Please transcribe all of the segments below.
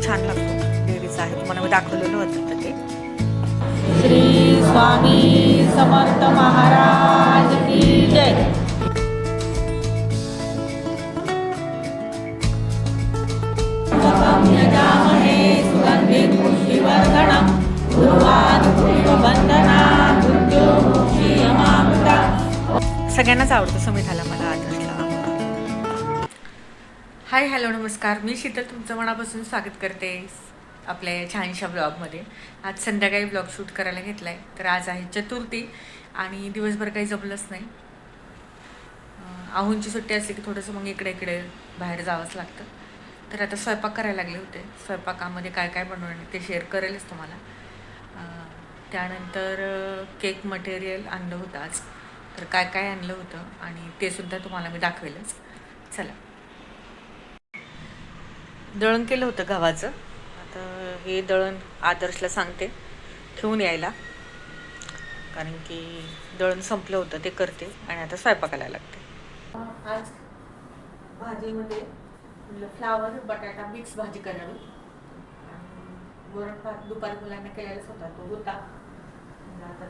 छान लागतो. डेअरीचा आहे, तुम्हाला मी दाखवलेलं होतं तर ते. श्री स्वामी समर्थ महाराज की जय. सुगंधित पुष्टिवर्धनम सगळ्यांनाच आवडतो समिधाला, मला आदर्शला. हाय हॅलो नमस्कार, मी शीतल तुमचं मनापासून स्वागत करते आपल्या छानशा ब्लॉगमध्ये. आज संध्याकाळी ब्लॉग शूट करायला घेतला आहे. तर आज आहे चतुर्थी आणि दिवसभर काही जमलंच नाही. आहूंची सुट्टी असली की थोडंसं मग इकडे इकडे बाहेर जावंच लागतं. तर आता स्वयंपाक करायला लागले होते. स्वयंपाकामध्ये काय काय बनवणे ते शेअर करेलच तुम्हाला. त्यानंतर केक मटेरियल आणलं होतं आज. तर काय काय आणलं होतं आणि ते सुद्धा तुम्हाला मी दाखवेलच. चला, दळण केलं होतं गव्हाचं. आता हे दळण आदर्शला सांगते ठेवून यायला, कारण की दळण संपलं होतं ते करते आणि आता स्वयंपाकाला लागते. आज भाजीमध्ये फ्लावर बटाटा मिक्स भाजी करावी. वरण भात दुपारी मुलांना केलेलाच होता, तो होता. आता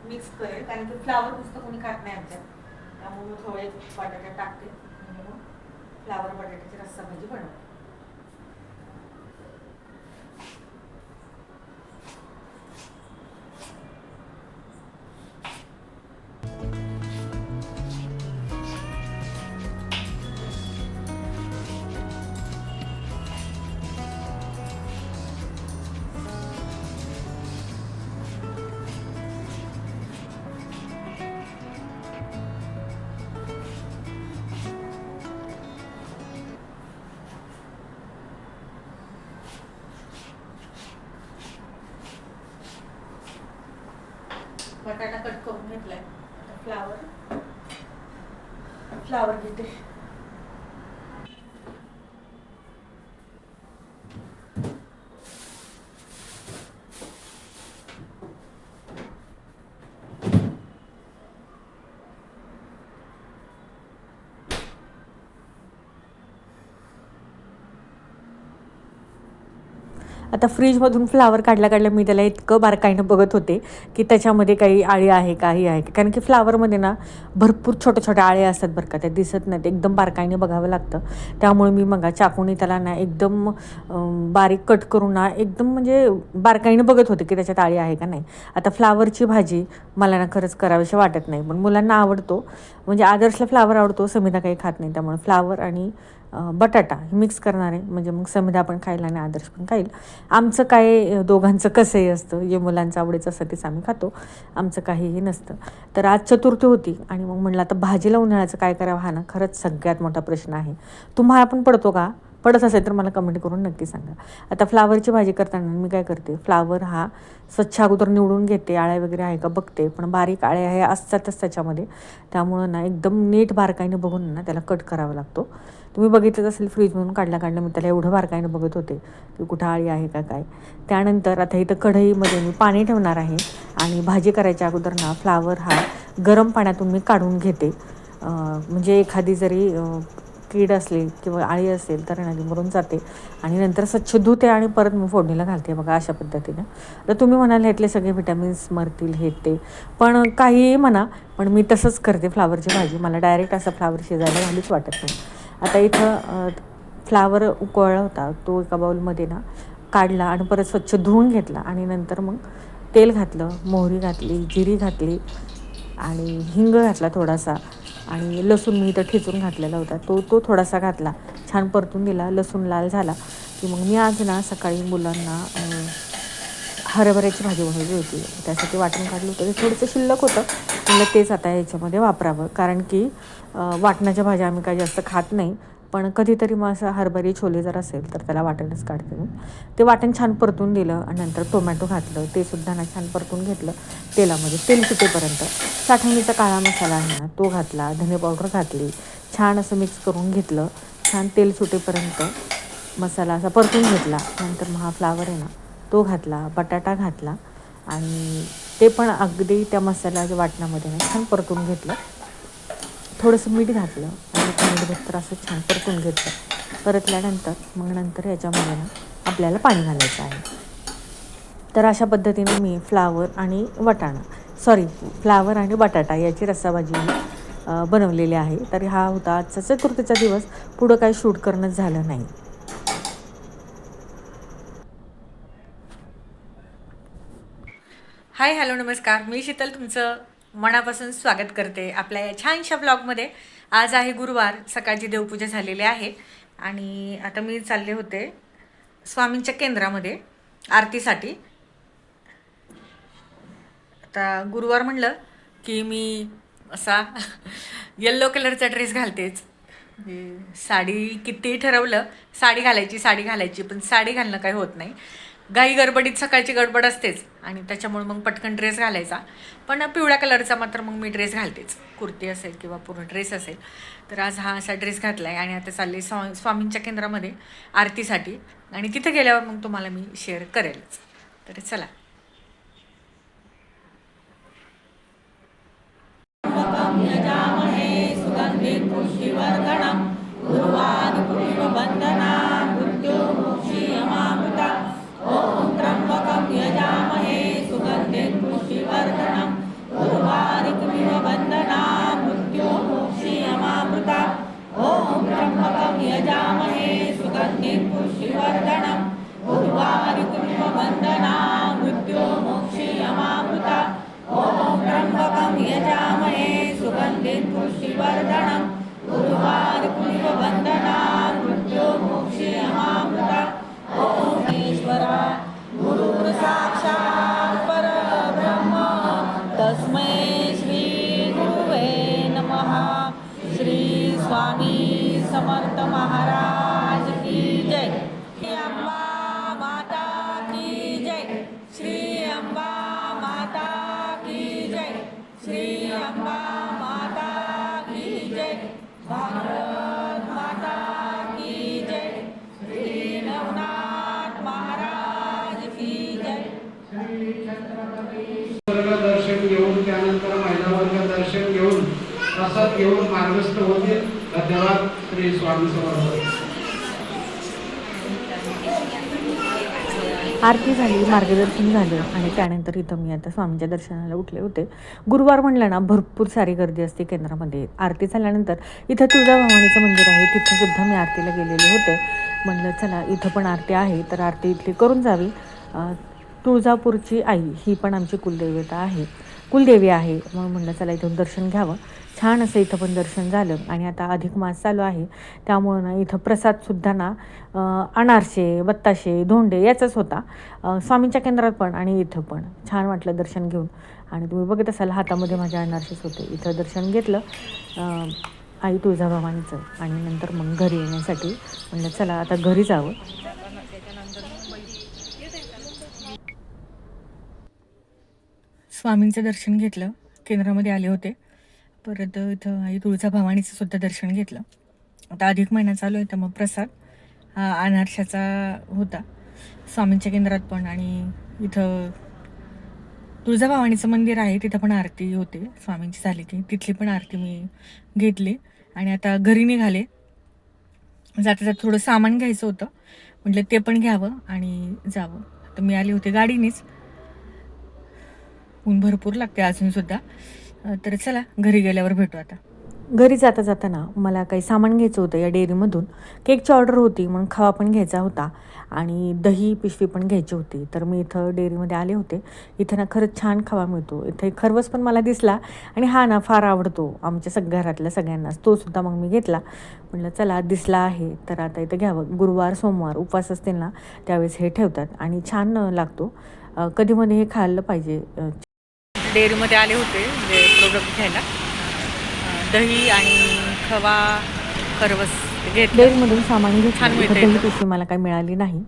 मिक्स करेल, कारण की फ्लावर नुसतं कोणी खात नाही आमच्यात. त्यामुळे मी थोडे बटाटा टाकते आणि मग फ्लावर बटाट्याची रस्सा भाजी बनवते. बटाटा कट करून घेतलाय. आता फ्लावर घेते. आता फ्रीजमधून फ्लावर काढल्या मी त्याला इतकं बारकाईनं बघत होते की त्याच्यामध्ये काही आळी आहे, काही आहे, कारण की फ्लावरमध्ये ना भरपूर छोट्या छोट्या आळे असतात बरं का. त्या दिसत नाहीत, एकदम बारकाईने बघावं लागतं. त्यामुळे मी मग चाकूने त्याला ना एकदम बारीक कट करून ना एकदम म्हणजे बारकाईनं बघत होते की त्याच्यात आळी आहे का नाही. आता फ्लावरची भाजी मला ना खरंच करावीशी वाटत नाही, पण मुलांना आवडतो. म्हणजे आदर्शला फ्लावर आवडतो, समिधा काही खात नाही. त्यामुळे फ्लावर आणि बटाटा हे मिक्स करणार आहे, म्हणजे मग समिधा पण खाईल आणि आदर्श पण खाईल. आमचं काय दोघांचं कसंही असतं, जे मुलांचं आवडीचं असतं तेच आम्ही खातो, आमचं काहीही नसतं. तर आज चतुर्थी होती आणि मग म्हणलं आता भाजीला उन्हाळ्याचं काय करावं, हा ना खरंच सगळ्यात मोठा प्रश्न आहे. तुम्हाला पण पडतो का? पडत असेल तर मला कमेंट करून नक्की सांगा. आता फ्लावरची भाजी करताना मी काय करते, फ्लावर हा स्वच्छ अगोदर निवडून घेते, आळ्या वगैरे आहे का बघते, पण बारीक आळ्या हे असतातच त्याच्यामध्ये. त्यामुळं ना एकदम नीट बारकाईने बघून ना त्याला कट करावा लागतो. तुम्ही बघितलंच असेल, फ्रीजमधून काढलं मी त्याला एवढं बारकाईनं बघत होते की कुठं आळी आहे का काय. त्यानंतर आता इथं कढईमध्ये मी पाणी ठेवणार आहे आणि भाजी करायच्या अगोदर ना फ्लावर हा गरम पाण्यातून मी काढून घेते. म्हणजे एखादी जरी कीड असली किंवा आळी असेल तर नदी मरून जाते. आणि नंतर स्वच्छ धुते आणि परत मी फोडणीला घालते बघा, अशा पद्धतीनं. तर तुम्ही म्हणाल ह्यातले सगळे व्हिटॅमिन्स मरतील हे ते, पण काहीही म्हणा, पण मी तसंच करते फ्लावरची भाजी. मला डायरेक्ट असं फ्लावर शिजायला घालूच वाटत नाही. आता इथं फ्लावर उकळला होता, तो एका बाउलमध्ये ना काढला आणि परत स्वच्छ धुवून घेतला. आणि नंतर मग तेल घातलं, मोहरी घातली, जिरी घातली आणि हिंग घातला थोडासा. आणि लसूण मी इथं ठेचून घातलेला होता, तो थोडासा घातला, छान परतून दिला. लसूण लाल झाला की मग मी आज ना सकाळी मुलांना हरभऱ्याची भाजी बनवली होती, त्यासाठी वाटण काढलं होतं. ते थोडंसं शिल्लक होतं, मला तेच आता याच्यामध्ये वापरावं, कारण की वाटणाच्या भाज्या आम्ही काही जास्त खात नाही. पण कधीतरी मग असं हरभरी छोले जर असेल तर त्याला वाटणच काढते मी. ते वाटण छान परतून दिलं आणि नंतर टोमॅटो घातलं, ते सुद्धा ना छान परतून घेतलं तेलामध्ये, तेल सुटेपर्यंत. साठवणीचा काळा मसाला आहे ना तो घातला, धने पावडर घातली, छान असं मिक्स करून घेतलं. छान तेल सुटेपर्यंत मसाला असा परतून घेतला. नंतर मग हा फ्लावर आहे ना तो घातला, बटाटा घातला आणि ते पण अगदी त्या मसाल्याच्या वाटणामध्ये ना छान परतून घेतलं. थोडंसं मीठ घातलं आणि मीठ घातलं असं छान परतून घेतलं. परतल्यानंतर मग नंतर याच्यामध्ये ना आपल्याला पाणी घालायचं आहे. तर अशा पद्धतीने मी फ्लावर आणि बटाटा याची रस्साभाजी बनवलेली आहे. तर हा होता आजचा चतुर्थीचा दिवस. पुढं काही शूट करणं झालं नाही. हाय हॅलो नमस्कार, मी शीतल तुमचं मनापासून स्वागत करते आपल्या या छानशा ब्लॉगमध्ये. आज आहे गुरुवार, सकाळची देवपूजा झालेली आहे आणि आता मी चालले होते स्वामींच्या केंद्रामध्ये आरतीसाठी. आता गुरुवार म्हणलं की मी असा येल्लो कलरचा ड्रेस घालतेच. साडी किती ठरवलं साडी घालायची पण साडी घालणं काही होत नाही. घाई गडबडीत सकाळची गडबड असतेच आणि त्याच्यामुळे मग पटकन ड्रेस घालायचा. पण पिवळ्या कलरचा मात्र मग मी ड्रेस घालतेच, कुर्ती असेल किंवा पूर्ण ड्रेस असेल. तर आज हा असा ड्रेस घातला आहे आणि आता चालले स्वामींच्या केंद्रामध्ये आरतीसाठी आणि तिथं गेल्यावर मग तुम्हाला मी शेअर करेलच. तर चला. यजामहे सुगन्धिं पुष्टिवर्धनं उर्वारुकमिव मृत्युर्मुक्षीयमामृता ॐ त्र्यम्बकं यजामहे सुगन्धिं पुष्टिवर्धनं उर्वारुकमिव मृत्युर्मुक्षीयमामृता ॐ त्र्यम्बकं यजामहे सुगन्धिं पुष्टिवर्धनं उर्वारुकमिव मृत्युर्मुक्षीयमामृता ॐ त्र्यम्बकं यजामहे सुगन्धिं पुष्टिवर्धनं उर्वारुकमिव मृत्युर्मुक्षीयमामृता ॐ ईश्वरा गुरुर्साक्षात् परब्रह्म तस्मै श्री गुरुवे नमः. श्री स्वामी समर्थ महाराज की जय. श्री अंबा माता की जय. श्री अंबा माता की जय. श्री अंबा माता की जय. भारत माता की जय. श्री नवनाथ महाराज की जय. दर्शन घेऊन त्यानंतर महिलावर्ग दर्शन घेऊन प्रसाद घेऊन मार्गस्थ होते. धन्यवाद. श्री स्वामी समर्थ. आरती झाली, मार्गदर्शन झालं आणि त्यानंतर इथं मी आता स्वामींच्या दर्शनाला उठले होते. गुरुवार म्हणलं ना भरपूर सारी गर्दी असते केंद्रामध्ये. आरती झाल्यानंतर इथं तुळजाभवानीचं मंदिर आहे, तिथं सुद्धा मी आरतीला गेलेले होते. म्हणलं चला इथं पण आरती आहे तर आरती इथली करून जावी. तुळजापूरची आई ही पण आमची कुलदेवी आहे. मग म्हणलं चला इथून दर्शन घ्यावं. छान असं इथं पण दर्शन झालं आणि आता अधिक मास चालू आहे त्यामुळं ना इथं प्रसादसुद्धा ना अनारसे, बत्ताशे, धोंडे याचाच होता स्वामींच्या केंद्रात पण आणि इथं पण. छान वाटलं दर्शन घेऊन आणि तुम्ही बघत असाल हातामध्ये माझ्या अनारसेच होते. इथं दर्शन घेतलं आई तुळजाभवानीचं आणि नंतर मग घरी येण्यासाठी म्हणलं चला आता घरी जावं. स्वामींचं दर्शन घेतलं, केंद्रामध्ये आले होते. परत इथं आई तुळजाभवानीचं सुद्धा दर्शन घेतलं. आता अधिक महिना चालू आहे तर मग प्रसाद हा अनारशाचा होता स्वामींच्या केंद्रात पण आणि इथं तुळजाभवानीचं मंदिर आहे तिथं पण आरती होते स्वामींची झाली की तिथली पण आरती मी घेतली आणि आता घरी निघाले. जाता जाता थोडं सामान घ्यायचं होतं, म्हटलं ते पण घ्यावं आणि जावं. तर मी आले होते गाडीनेच, ऊन भरपूर लागते अजूनसुद्धा. तर चला घरी गेल्यावर भेटू. आता घरी जाता जाताना मला काही सामान घ्यायचं होतं या डेअरीमधून. केकची ऑर्डर होती म्हणून खवा पण घ्यायचा होता आणि दही पिशवी पण घ्यायची होती. तर मी इथं डेअरीमध्ये आले होते. इथं ना खरंच छान खवा मिळतो. इथे खरवस पण मला दिसला आणि हा ना फार आवडतो आमच्या घरातल्या सगळ्यांनाच. तो सुद्धा मग मी घेतला. म्हटलं चला दिसला आहे तर आता इथं घ्यावं. गुरुवार सोमवार उपवास असतील ना त्यावेळेस हे ठेवतात आणि छान लागतो. कधीमध्ये हे खायला पाहिजे. डेअरीमध्ये आले होते म्हणजे प्रोडक्ट घ्यायला. दही आणि खवा खरवस घेतलं. डेअरीमधून सामान घेतलं. दही पिशवी मला काही मिळाली नाही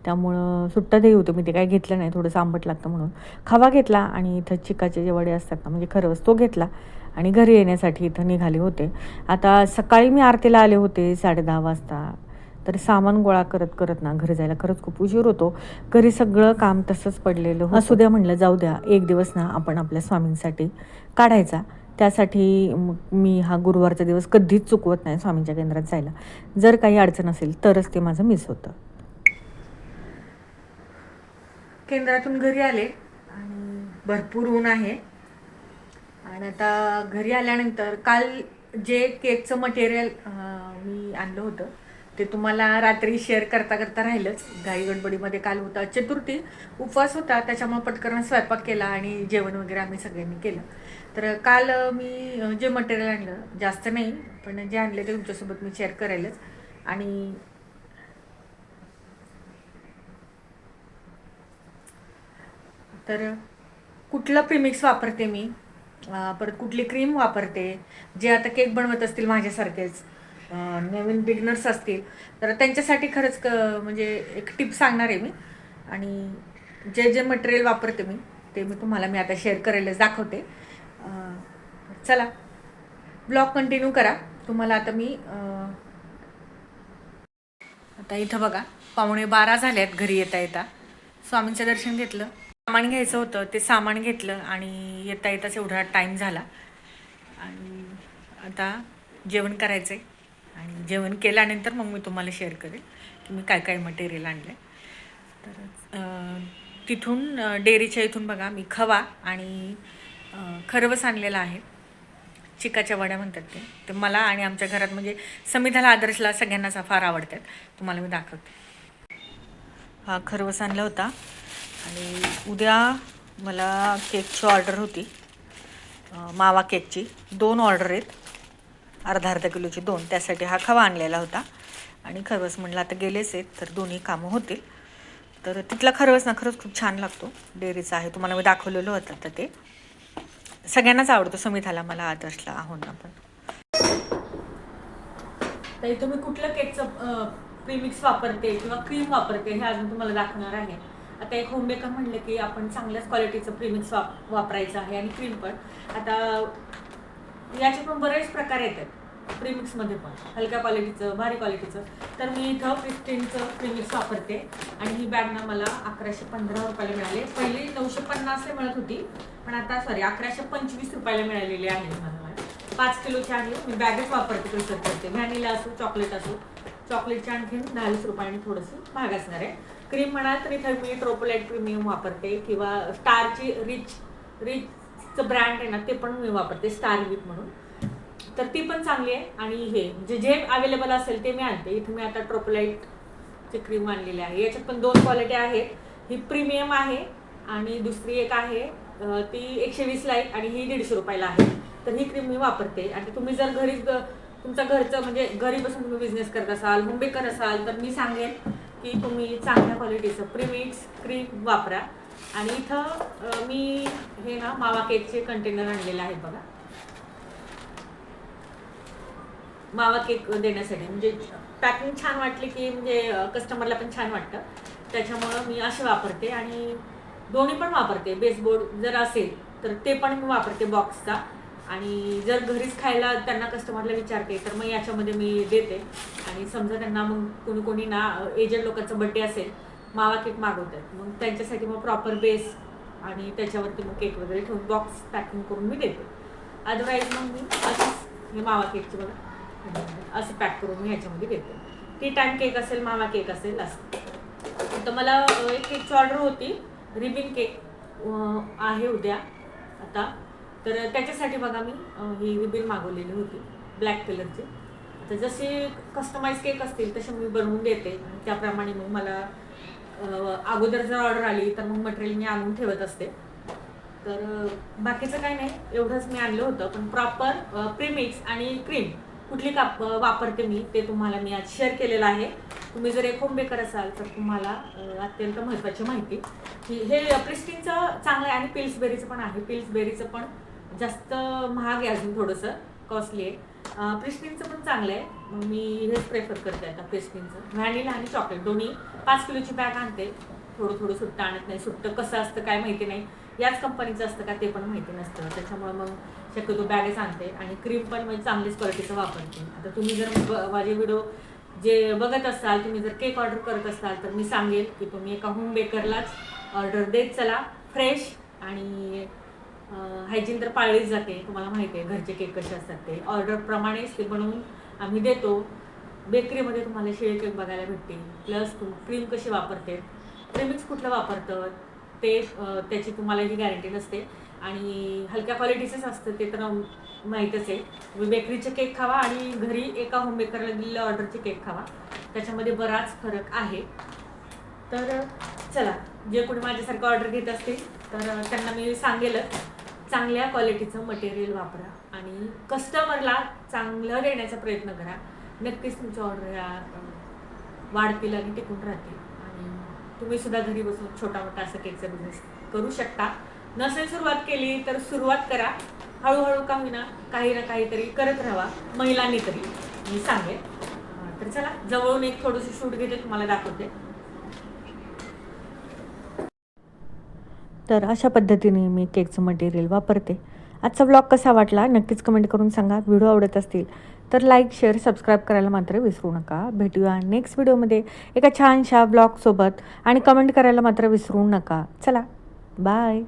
त्यामुळं सुट्टा दही होतं, मी ते काही घेतलं नाही, थोडंसं आंबट लागतं म्हणून. खवा घेतला आणि इथं चिकाचे जे वडे असतात ना म्हणजे खरवस तो घेतला आणि घरी येण्यासाठी इथं निघाले होते. आता सकाळी मी आरतीला आले होते 10:30 वाजता. तर सामान गोळा करत ना घरी जायला खरंच खूप उशीर होतो. घरी सगळं काम तसंच पडलेलं असू द्या, म्हणलं जाऊ द्या एक दिवस ना आपण आपल्या स्वामींसाठी काढायचा. त्यासाठी मी हा गुरुवारचा दिवस कधीच चुकवत नाही स्वामींच्या केंद्रात जायला. जर काही अडचण असेल तरच ते माझं मिस होतं. केंद्रातून घरी आले आणि भरपूर ऊन आहे. आणि आता घरी आल्यानंतर काल जे केकचं मटेरियल मी आणलं होतं ते तुम्हाला रात्री शेअर करता करता राहिलंच. घाई गडबडीमध्ये काल होता चतुर्थी, उपवास होता, त्याच्यामुळे पटकन स्वयंपाक केला आणि जेवण वगैरे आम्ही सगळ्यांनी केलं. तर काल मी जे मटेरियल आणलं जास्त नाही, पण जे आणले ते तुमच्यासोबत मी शेअर करायलाच. आणि तर कुठलं प्रीमिक्स वापरते मी, परत कुठली क्रीम वापरते, जे आता केक बनवत असतील माझ्यासारखेच नवीन बिगनर्स असतील तर त्यांच्यासाठी खरंच म्हणजे एक टिप सांगणार आहे मी. आणि जे जे मटेरियल वापरते मी ते मी आता शेअर करायलाच दाखवते. चला ब्लॉग कंटिन्यू करा. तुम्हाला आता मी आता इथं बघा 11:15 झाल्यात घरी येता स्वामींचं दर्शन घेतलं. सामान घ्यायचं होतं ते सामान घेतलं आणि येताच एवढा टाईम झाला. आणि आता जेवण करायचं आहे आणि जेवण केल्यानंतर मग मी तुम्हाला शेअर करेल की मी काय काय मटेरियल आणलं आहे. तर तिथून डेअरीच्या इथून बघा मी खवा आणि खरवस आणलेला आहे. चिकाच्या वड्या म्हणतात ते मला आणि आमच्या घरात म्हणजे समिधाला आदर्शला सगळ्यांनाच फार आवडतात. तुम्हाला मी दाखवते. हा खरवस आणला होता आणि उद्या मला केकची ऑर्डर होती, मावा केकची 2 ऑर्डर आहेत, अर्धा किलोची 2. त्यासाठी हा खवा आणलेला होता आणि खरवस म्हटलं आता गेलेच आहेत तर दोन्ही कामं होतील. तर तिथला खरवस ना खरंच खूप छान लागतो, डेअरीचा आहे, तुम्हाला मी दाखवलेलं होतं. तर ते सगळ्यांनाच आवडतो, समिधाला, मला, आदर्शला, आहोंना पण. तर इथं मी कुठलं केकचं प्रीमिक्स वापरते किंवा क्रीम वापरते हे अजून तुम्हाला दाखवणार आहे. आता एक होम बेकर म्हणलं की आपण चांगल्याच क्वालिटीचं प्रीमिक्स वापरायचं आहे आणि क्रीम पण. आता याचे पण बरेच प्रकार येतात प्रीमिक्समध्ये पण, हलक्या क्वालिटीचं, भारी क्वालिटीचं. तर मी इथं प्रिस्टीनचं प्रीमिक्स वापरते आणि ही बॅग ना मला 1115 रुपयाला मिळाली. पहिली 950 मिळत होती, पण आता 1125 रुपयाला मिळालेली आहे मला. 5 किलोची आहे. मी बॅगच वापरते, प्रिफर करते. व्हॅनिला असो, चॉकलेट असो. चॉकलेटची आणखी 40 रुपयाने थोडंसं महाग असणार आहे. क्रीम म्हणाल तर इथं मी ट्रोपोलाइट प्रीमियम वापरते किंवा स्टारची रिचचं ब्रँड आहे ना ते पण मी वापरते, स्टार विप म्हणून. तर ती पण चांगली आहे. आणि हे म्हणजे जे अवेलेबल असेल ते मी आणते. इथं मी आता ट्रोपोलाइटची क्रीम आणलेली आहे. याच्यात पण 2 क्वालिटी आहेत. ही प्रीमियम आहे आणि दुसरी एक आहे ती 120ला आहे आणि ही 150 रुपयाला आहे. तर ही क्रीम मी वापरते. आणि तुम्ही जर घरीच तुमच्या घरचं म्हणजे घरी बसून तुम्ही बिझनेस करत असाल, होम बेकर असाल, तर मी सांगेन की तुम्ही चांगल्या क्वालिटीचं प्रीमिक्स क्रीम वापरा. आणि इथं मी हे ना मावा केकचे कंटेनर आणलेले आहेत बघा, मावा केक देण्यासाठी. म्हणजे पॅकिंग छान वाटली की म्हणजे कस्टमरला पण छान वाटतं, त्याच्यामुळं मी असे वापरते. आणि दोन्ही पण वापरते. बेसबोर्ड जर असेल तर ते पण मी वापरते बॉक्सचा. आणि जर घरीच खायला त्यांना कस्टमरला विचारते तर मग याच्यामध्ये मी देते. आणि समजा त्यांना मग कोणी ना एजंट लोकांचा बड्डे असेल, मावा केक मागवतात, मग त्यांच्यासाठी मग प्रॉपर बेस आणि त्याच्यावरती मग केक वगैरे ठेवून बॉक्स पॅकिंग करून मी देते. अदरवाईज मग मी असंच हे मावा केकचे बघा असं पॅक करून मी ह्याच्यामध्ये देते. टी टाईम केक असेल, मावा केक असेल असं. तर मला एक केकची ऑर्डर होती, रिबिन केक आहे उद्या आता. तर त्याच्यासाठी बघा मी ही रिबिन मागवलेली होती ब्लॅक कलरची. आता जसे कस्टमाइज केक असतील तसे मी बनवून देते आणि त्याप्रमाणे मग मला अगोदर जर ऑर्डर आली तर मग मटेरियल मी आणून ठेवत असते. तर बाकीचं काही नाही, एवढंच मी आणलं होतं. पण प्रॉपर प्रीमिक्स आणि क्रीम कुठली वापरते मी ते तुम्हाला मी आज शेअर केलेलं आहे. तुम्ही जर एक होम बेकर असाल तर तुम्हाला अत्यंत महत्त्वाची माहिती की हे प्रिस्टीनचं चांगलं आहे आणि पिल्सबेरीचं पण आहे. पिल्सबेरीचं पण जास्त महाग आहे, अजून थोडंसं कॉस्टली आहे. प्रिस्टीनचं पण चांगलं आहे, मी हेच प्रेफर करते आता प्रिस्टीनचं. व्हॅनिला आणि चॉकलेट दोन्ही 5 किलोची बॅग आणते. थोडं सुट्टं आणत नाही. सुट्टं कसं असतं काय माहिती नाही, याच कंपनीचं असतं का ते पण माहिती नसतं, त्याच्यामुळे मग शक्यतो बॅगच आणते. आणि क्रीम पण म्हणजे चांगलीच क्वालिटीचं वापरते. आता तुम्ही जर माझे व्हिडिओ जे बघत असाल, तुम्ही जर केक ऑर्डर करत असाल तर मी सांगेल की तुम्ही एका होम बेकरलाच ऑर्डर देत चला. फ्रेश आणि हायजीन तर पाळलीच जाते, तुम्हाला माहिती आहे घरचे केक कसे असतात ते ऑर्डरप्रमाणेच ते बनवून आम्ही देतो. बेकरीमध्ये तुम्हाला शिळे केक बघायला भेटतील, प्लस क्रीम कशी वापरते, प्रेमिक्स कुठलं वापरतं ते त्याची तुम्हाला ही गॅरंटी नसते आणि हलक्या क्वालिटीचंच असतं ते तर माहीतच आहे. तुम्ही बेकरीचे केक खावा आणि घरी एका होम बेकरला दिलेल्या ऑर्डरचे केक खावा, त्याच्यामध्ये बराच फरक आहे. तर चला, जे कोणी माझ्यासारखं ऑर्डर घेत असतील तर त्यांना मी सांगेलच, चांगल्या क्वालिटीचं मटेरियल वापरा आणि कस्टमरला चांगलं देण्याचा प्रयत्न करा. नक्कीच तुमच्या ऑर्डर ह्या वाढतील आणि टिकून राहतील आणि तुम्ही सुद्धा घरी बसून छोटा मोठा असा केकचा बिझनेस करू शकता. नसेल सुरुवात केली तर सुरुवात करा, हळूहळू का होईना काही ना काहीतरी करत राहा, महिलांनी तरी मी सांगेन. तर चला, जवळून एक थोडंसं शूट घेते, तुम्हाला दाखवते. तर अशा पद्धतीने मी केकचं मटेरियल वापरते. आजचा ब्लॉग कसा वाटला नक्कीच कमेंट करून सांगा. व्हिडिओ आवडत असतील तर लाईक, शेअर, सबस्क्राईब करायला मात्र विसरू नका. भेटूया नेक्स्ट व्हिडिओमध्ये एका छानशा ब्लॉगसोबत आणि कमेंट करायला मात्र विसरू नका. चला, बाय.